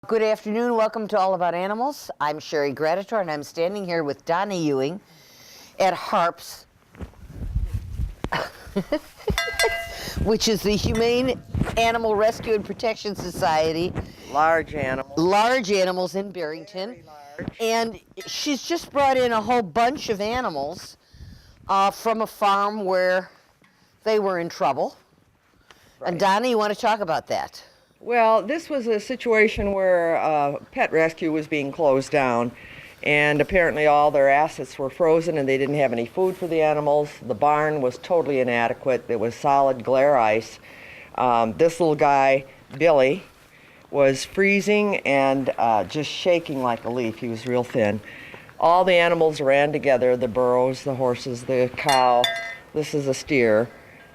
Good afternoon. Welcome to All About Animals. I'm Sherry Gratitor, and I'm standing here with Donna Ewing at HARPS, which is the Humane Animal Rescue and Protection Society. Large animals. Large animals in Barrington. Very large. And she's just brought in a whole bunch of animals from a farm where they were in trouble. Right. And Donna, you want to talk about that? Well, this was a situation where pet rescue was being closed down, and apparently all their assets were frozen and they didn't have any food for the animals. The barn was totally inadequate. It was solid glare ice. This little guy, Billy, was freezing and just shaking like a leaf. He was real thin. All the animals ran together, the burros, the horses, the cow. This is a steer.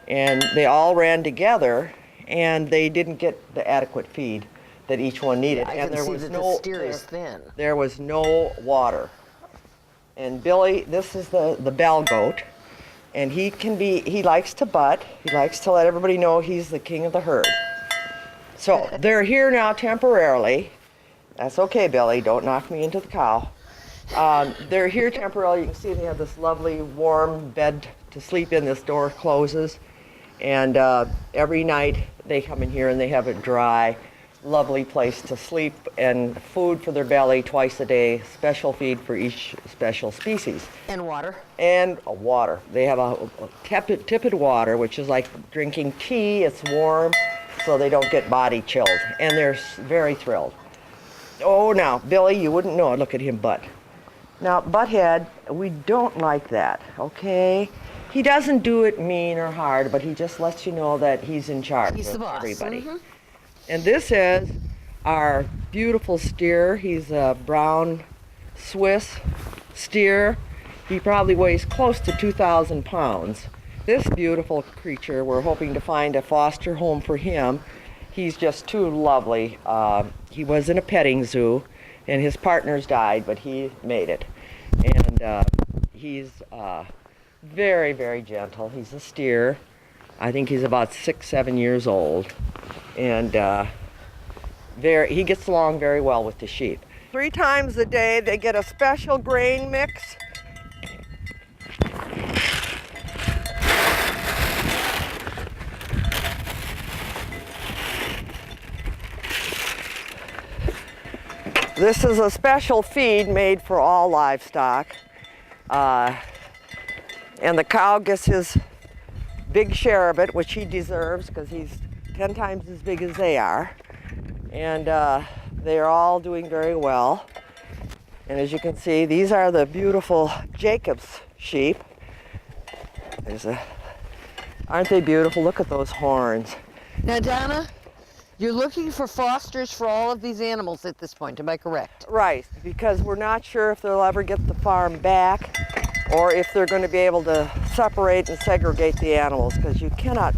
And they all ran together, and they didn't get the adequate feed that each one needed. I and can see that the steer is thin. There was no water. And Billy, this is the bell goat, and he likes to butt. He likes to let everybody know he's the king of the herd. So they're here now temporarily. That's okay, Billy, don't knock me into the cow. They're here temporarily. You can see they have this lovely warm bed to sleep in. This door closes. And every night they come in here and they have a dry, lovely place to sleep and food for their belly twice a day, special feed for each special species. And water. And water. They have a tepid water, which is like drinking tea. It's warm, so they don't get body chilled. And they're very thrilled. Oh, now, Billy, you wouldn't know it. Look at him butt. Now, butthead, we don't like that, okay? He doesn't do it mean or hard, but he just lets you know that he's in charge He's the of boss. everybody. Mm-hmm. And this is our beautiful steer. He's a brown Swiss steer. He probably weighs close to 2,000 pounds. This beautiful creature, we're hoping to find a foster home for him. He's just too lovely. He was in a petting zoo, and his partners died, but he made it. And he's very, very gentle. He's a steer. I think he's about 6-7 years old. And he gets along very well with the sheep. 3 times a day they get a special grain mix. This is a special feed made for all livestock. And the cow gets his big share of it, which he deserves because he's 10 times as big as they are. And they're all doing very well. And as you can see, these are the beautiful Jacob's sheep. Aren't they beautiful? Look at those horns. Now, Donna, you're looking for fosters for all of these animals at this point, am I correct? Right, because we're not sure if they'll ever get the farm back or if they're going to be able to separate and segregate the animals, because you cannot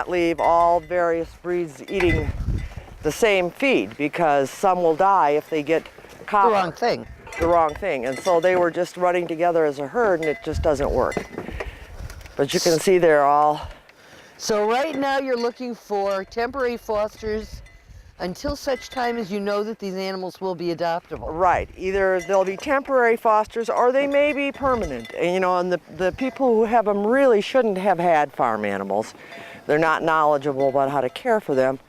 leave all various breeds eating the same feed, because some will die if they get copper. The wrong thing. The wrong thing. And so they were just running together as a herd, and it just doesn't work. But you can see they're all... So right now you're looking for temporary fosters until such time as you know that these animals will be adoptable. Right. Either they'll be temporary fosters or they may be permanent. And the people who have them really shouldn't have had farm animals. They're not knowledgeable about how to care for them.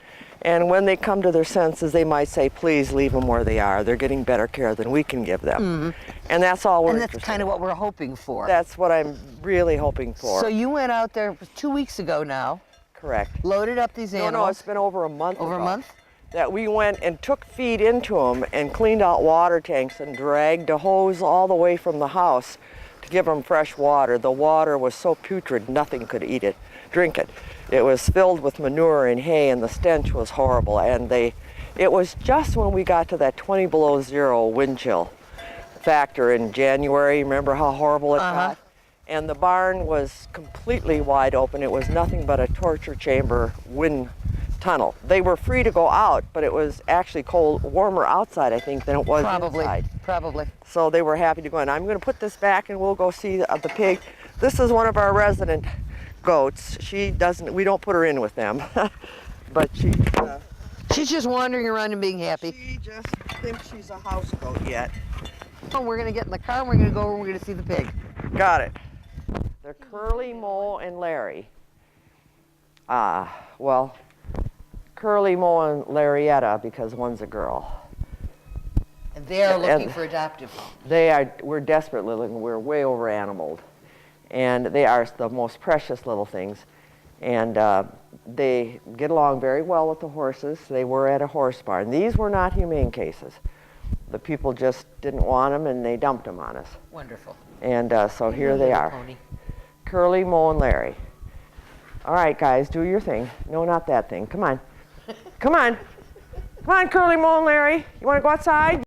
And when they come to their senses, they might say, please leave them where they are. They're getting better care than we can give them. Mm-hmm. And that's all we're interested in. And that's kind of what we're hoping for. That's what I'm really hoping for. So you went out there 2 weeks ago now. Correct. Loaded up these animals. No, it's been over a month Over ago. a month? That we went and took feed into them and cleaned out water tanks and dragged a hose all the way from the house to give them fresh water. The water was so putrid, nothing could drink it. It was filled with manure and hay, and the stench was horrible. And it was just when we got to that 20 below zero wind chill factor in January. Remember how horrible it got? And the barn was completely wide open. It was nothing but a torture chamber wind tunnel. They were free to go out, but it was actually warmer outside, I think, than it was inside. Probably. So they were happy to go in. I'm going to put this back and we'll go see the pig. This is one of our resident goats. We don't put her in with them, but She's just wandering around and being happy. She just thinks she's a house goat yet. Oh, we're gonna get in the car and we're gonna go over and we're gonna see the pig. Got it. They're Curly, Mole, and Larry. Well, Curly, Mole, and Larietta because one's a girl. And they are looking for adoptive homes. We're desperately looking. We're way over animaled. And they are the most precious little things. And they get along very well with the horses. They were at a horse barn. These were not humane cases. The people just didn't want them and they dumped them on us. Wonderful. And so here they are. Pony. Curly, Mole, and Larry. All right, guys, do your thing. No, not that thing. Come on. Come on. Come on, Curly, Mole, and Larry. You want to go outside?